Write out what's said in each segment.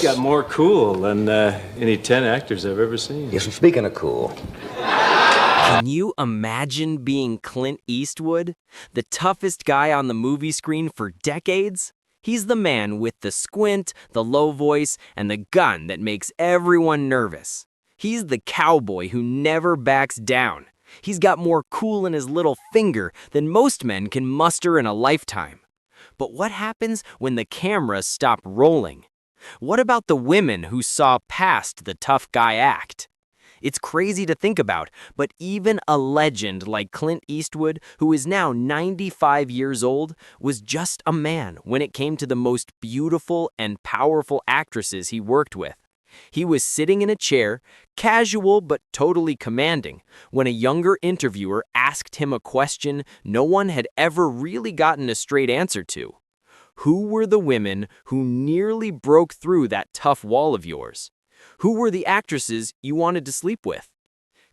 Got more cool than any 10 actors I've ever seen. Yes, and speaking of cool, Can you imagine being Clint Eastwood? The toughest guy on the movie screen for decades? He's the man with the squint, the low voice, and the gun that makes everyone nervous. He's the cowboy who never backs down. He's got more cool in his little finger than most men can muster in a lifetime. But what happens when the cameras stop rolling? What about the women who saw past the tough guy act? It's crazy to think about, but even a legend like Clint Eastwood, who is now 95 years old, was just a man when it came to the most beautiful and powerful actresses he worked with. He was sitting in a chair, casual but totally commanding, when a younger interviewer asked him a question no one had ever really gotten a straight answer to. Who were the women who nearly broke through that tough wall of yours? Who were the actresses you wanted to sleep with?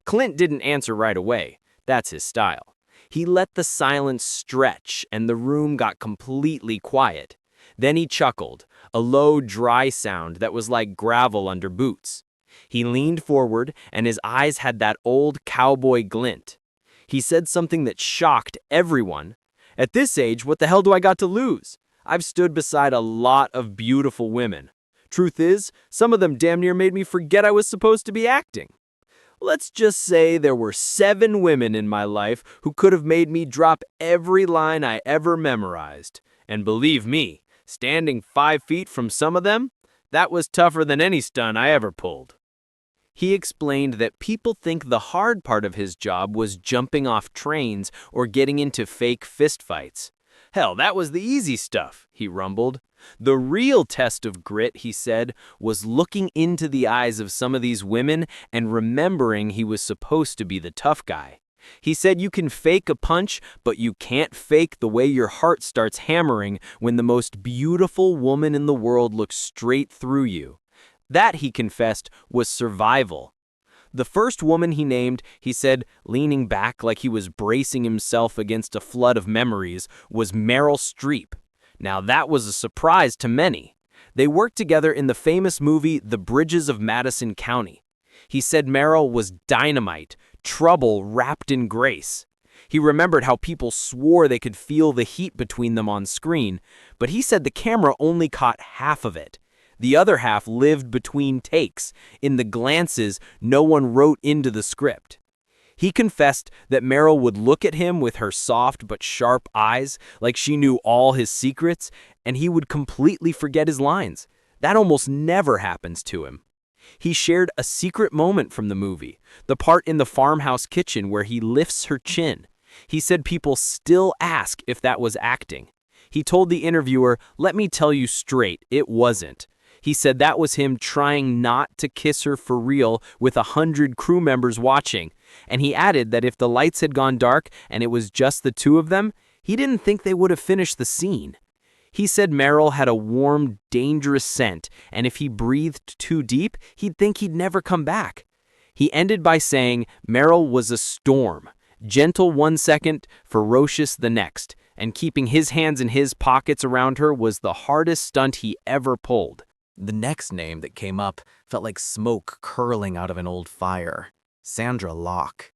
Clint didn't answer right away. That's his style. He let the silence stretch and the room got completely quiet. Then he chuckled, a low, dry sound that was like gravel under boots. He leaned forward and his eyes had that old cowboy glint. He said something that shocked everyone. At this age, what the hell do I got to lose? I've stood beside a lot of beautiful women. Truth is, some of them damn near made me forget I was supposed to be acting. Let's just say there were 7 women in my life who could have made me drop every line I ever memorized. And believe me, standing 5 feet from some of them, that was tougher than any stunt I ever pulled. He explained that people think the hard part of his job was jumping off trains or getting into fake fistfights. Hell, that was the easy stuff, he rumbled. The real test of grit, he said, was looking into the eyes of some of these women and remembering he was supposed to be the tough guy. He said you can fake a punch, but you can't fake the way your heart starts hammering when the most beautiful woman in the world looks straight through you. That, he confessed, was survival. The first woman he named, he said, leaning back like he was bracing himself against a flood of memories, was Meryl Streep. Now that was a surprise to many. They worked together in the famous movie The Bridges of Madison County. He said Meryl was dynamite, trouble wrapped in grace. He remembered how people swore they could feel the heat between them on screen, but he said the camera only caught half of it. The other half lived between takes, in the glances no one wrote into the script. He confessed that Meryl would look at him with her soft but sharp eyes, like she knew all his secrets, and he would completely forget his lines. That almost never happens to him. He shared a secret moment from the movie, the part in the farmhouse kitchen where he lifts her chin. He said people still ask if that was acting. He told the interviewer, "Let me tell you straight, it wasn't." He said that was him trying not to kiss her for real with 100 crew members watching. And he added that if the lights had gone dark and it was just the two of them, he didn't think they would have finished the scene. He said Meryl had a warm, dangerous scent, and if he breathed too deep, he'd think he'd never come back. He ended by saying Meryl was a storm, gentle one second, ferocious the next, and keeping his hands in his pockets around her was the hardest stunt he ever pulled. The next name that came up felt like smoke curling out of an old fire. Sandra Locke.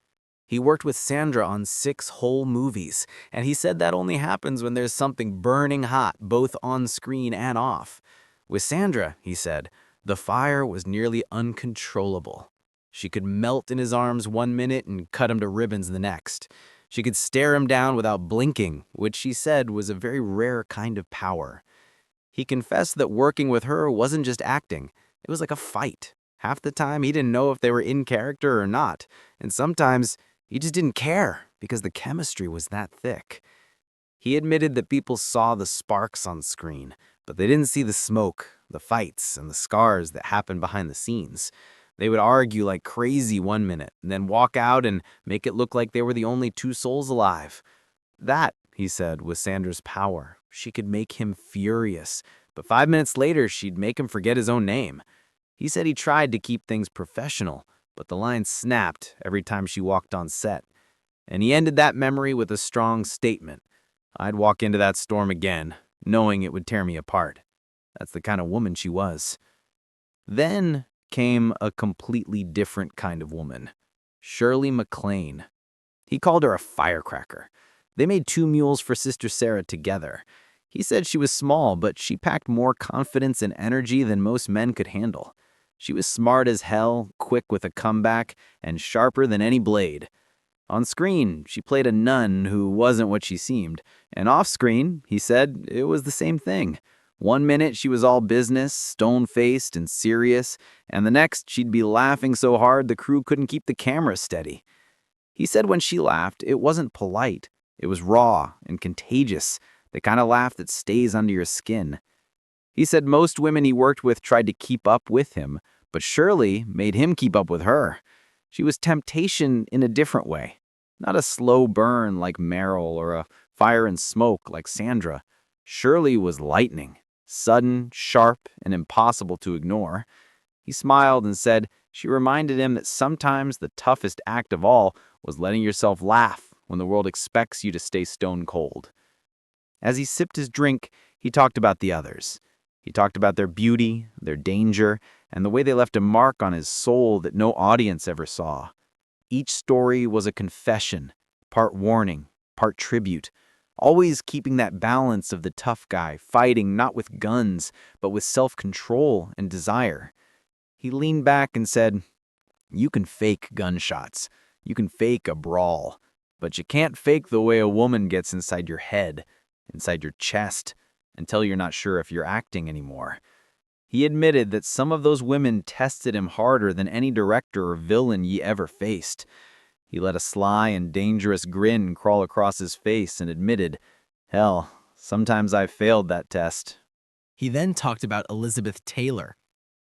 He worked with Sandra on 6 whole movies, and he said that only happens when there's something burning hot, both on screen and off. With Sandra, he said, the fire was nearly uncontrollable. She could melt in his arms one minute and cut him to ribbons the next. She could stare him down without blinking, which she said was a very rare kind of power. He confessed that working with her wasn't just acting, it was like a fight. Half the time, he didn't know if they were in character or not, and sometimes he just didn't care because the chemistry was that thick. He admitted that people saw the sparks on screen, but they didn't see the smoke, the fights, and the scars that happened behind the scenes. They would argue like crazy one minute, and then walk out and make it look like they were the only 2 souls alive. That, he said, was Sandra's power. She could make him furious, but 5 minutes later, she'd make him forget his own name. He said he tried to keep things professional, but the line snapped every time she walked on set. And he ended that memory with a strong statement. I'd walk into that storm again, knowing it would tear me apart. That's the kind of woman she was. Then came a completely different kind of woman, Shirley MacLaine. He called her a firecracker. They made 2 mules for Sister Sarah together. He said she was small, but she packed more confidence and energy than most men could handle. She was smart as hell, quick with a comeback, and sharper than any blade. On screen, she played a nun who wasn't what she seemed, and off screen, he said, it was the same thing. One minute she was all business, stone-faced and serious, and the next she'd be laughing so hard the crew couldn't keep the camera steady. He said when she laughed, it wasn't polite. It was raw and contagious, the kind of laugh that stays under your skin. He said most women he worked with tried to keep up with him, but Shirley made him keep up with her. She was temptation in a different way. Not a slow burn like Meryl or a fire and smoke like Sandra. Shirley was lightning, sudden, sharp, and impossible to ignore. He smiled and said she reminded him that sometimes the toughest act of all was letting yourself laugh when the world expects you to stay stone cold. As he sipped his drink, he talked about the others. He talked about their beauty, their danger, and the way they left a mark on his soul that no audience ever saw. Each story was a confession, part warning, part tribute, always keeping that balance of the tough guy fighting not with guns, but with self-control and desire. He leaned back and said, "You can fake gunshots. You can fake a brawl. But you can't fake the way a woman gets inside your head, inside your chest, until you're not sure if you're acting anymore." He admitted that some of those women tested him harder than any director or villain ye ever faced. He let a sly and dangerous grin crawl across his face and admitted, "Hell, sometimes I've failed that test." He then talked about Elizabeth Taylor.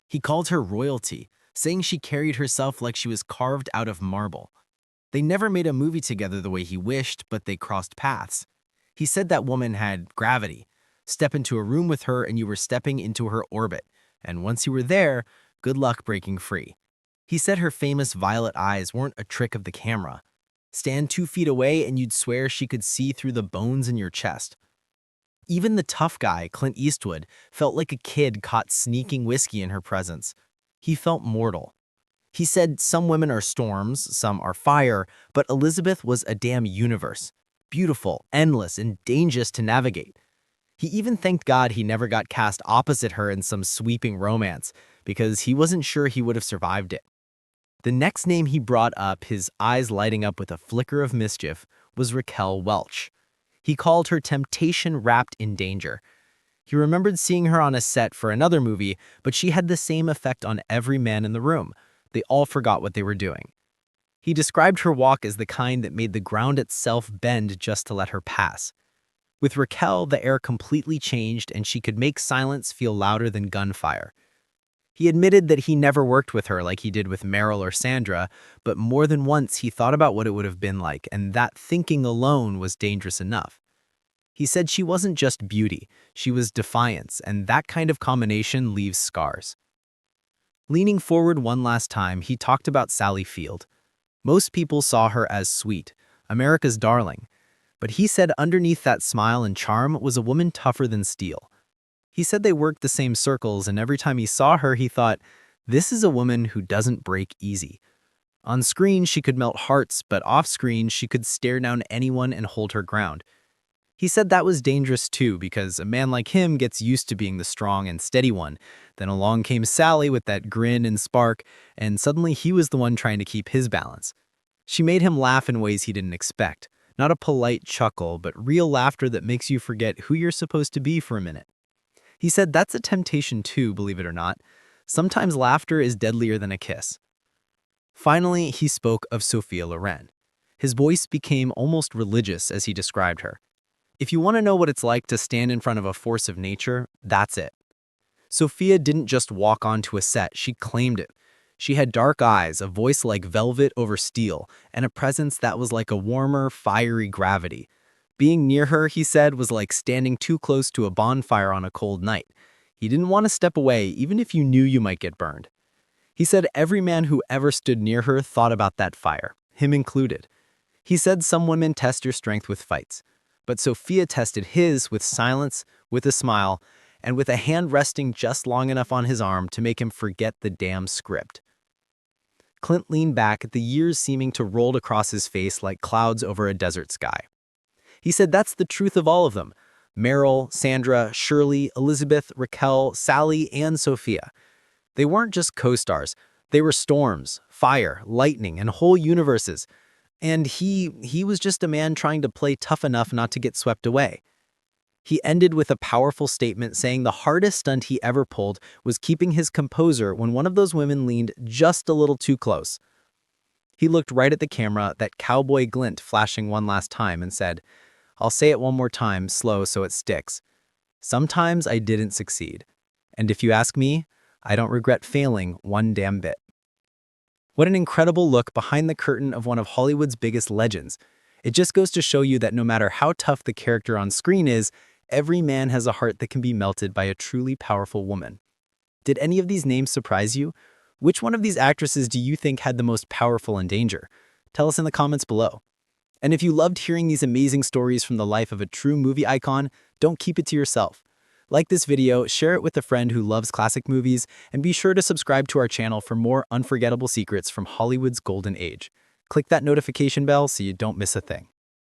He called her royalty, saying she carried herself like she was carved out of marble. They never made a movie together the way he wished, but they crossed paths. He said that woman had gravity. Step into a room with her and you were stepping into her orbit. And once you were there, good luck breaking free. He said her famous violet eyes weren't a trick of the camera. Stand 2 feet away and you'd swear she could see through the bones in your chest. Even the tough guy, Clint Eastwood, felt like a kid caught sneaking whiskey in her presence. He felt mortal. He said some women are storms, some are fire, but Elizabeth was a damn universe. Beautiful, endless, and dangerous to navigate. He even thanked God he never got cast opposite her in some sweeping romance, because he wasn't sure he would have survived it. The next name he brought up, his eyes lighting up with a flicker of mischief, was Raquel Welch. He called her temptation wrapped in danger. He remembered seeing her on a set for another movie, but she had the same effect on every man in the room. They all forgot what they were doing. He described her walk as the kind that made the ground itself bend just to let her pass. With Raquel, the air completely changed and she could make silence feel louder than gunfire. He admitted that he never worked with her like he did with Meryl or Sandra, but more than once he thought about what it would have been like, and that thinking alone was dangerous enough. He said she wasn't just beauty, she was defiance, and that kind of combination leaves scars. Leaning forward one last time, he talked about Sally Field. Most people saw her as sweet, America's darling. But he said underneath that smile and charm was a woman tougher than steel. He said they worked the same circles, and every time he saw her, he thought, this is a woman who doesn't break easy. On screen, she could melt hearts, but off screen, she could stare down anyone and hold her ground. He said that was dangerous too, because a man like him gets used to being the strong and steady one. Then along came Sally with that grin and spark, and suddenly he was the one trying to keep his balance. She made him laugh in ways he didn't expect. Not a polite chuckle, but real laughter that makes you forget who you're supposed to be for a minute. He said that's a temptation too, believe it or not. Sometimes laughter is deadlier than a kiss. Finally, he spoke of Sophia Loren. His voice became almost religious as he described her. If you want to know what it's like to stand in front of a force of nature, that's it. Sophia didn't just walk onto a set, she claimed it. She had dark eyes, a voice like velvet over steel, and a presence that was like a warmer, fiery gravity. Being near her, he said, was like standing too close to a bonfire on a cold night. He didn't want to step away, even if you knew you might get burned. He said every man who ever stood near her thought about that fire, him included. He said some women test your strength with fights, but Sophia tested his with silence, with a smile, and with a hand resting just long enough on his arm to make him forget the damn script. Clint leaned back, the years seeming to roll across his face like clouds over a desert sky. He said that's the truth of all of them. Meryl, Sandra, Shirley, Elizabeth, Raquel, Sally, and Sophia. They weren't just co-stars. They were storms, fire, lightning, and whole universes. And he was just a man trying to play tough enough not to get swept away. He ended with a powerful statement saying the hardest stunt he ever pulled was keeping his composure when one of those women leaned just a little too close. He looked right at the camera, that cowboy glint flashing one last time, and said, "I'll say it one more time, slow so it sticks. Sometimes I didn't succeed. And if you ask me, I don't regret failing one damn bit." What an incredible look behind the curtain of one of Hollywood's biggest legends. It just goes to show you that no matter how tough the character on screen is, every man has a heart that can be melted by a truly powerful woman. Did any of these names surprise you? Which one of these actresses do you think had the most powerful in danger? Tell us in the comments below. And if you loved hearing these amazing stories from the life of a true movie icon, don't keep it to yourself. Like this video, share it with a friend who loves classic movies, and be sure to subscribe to our channel for more unforgettable secrets from Hollywood's golden age. Click that notification bell so you don't miss a thing.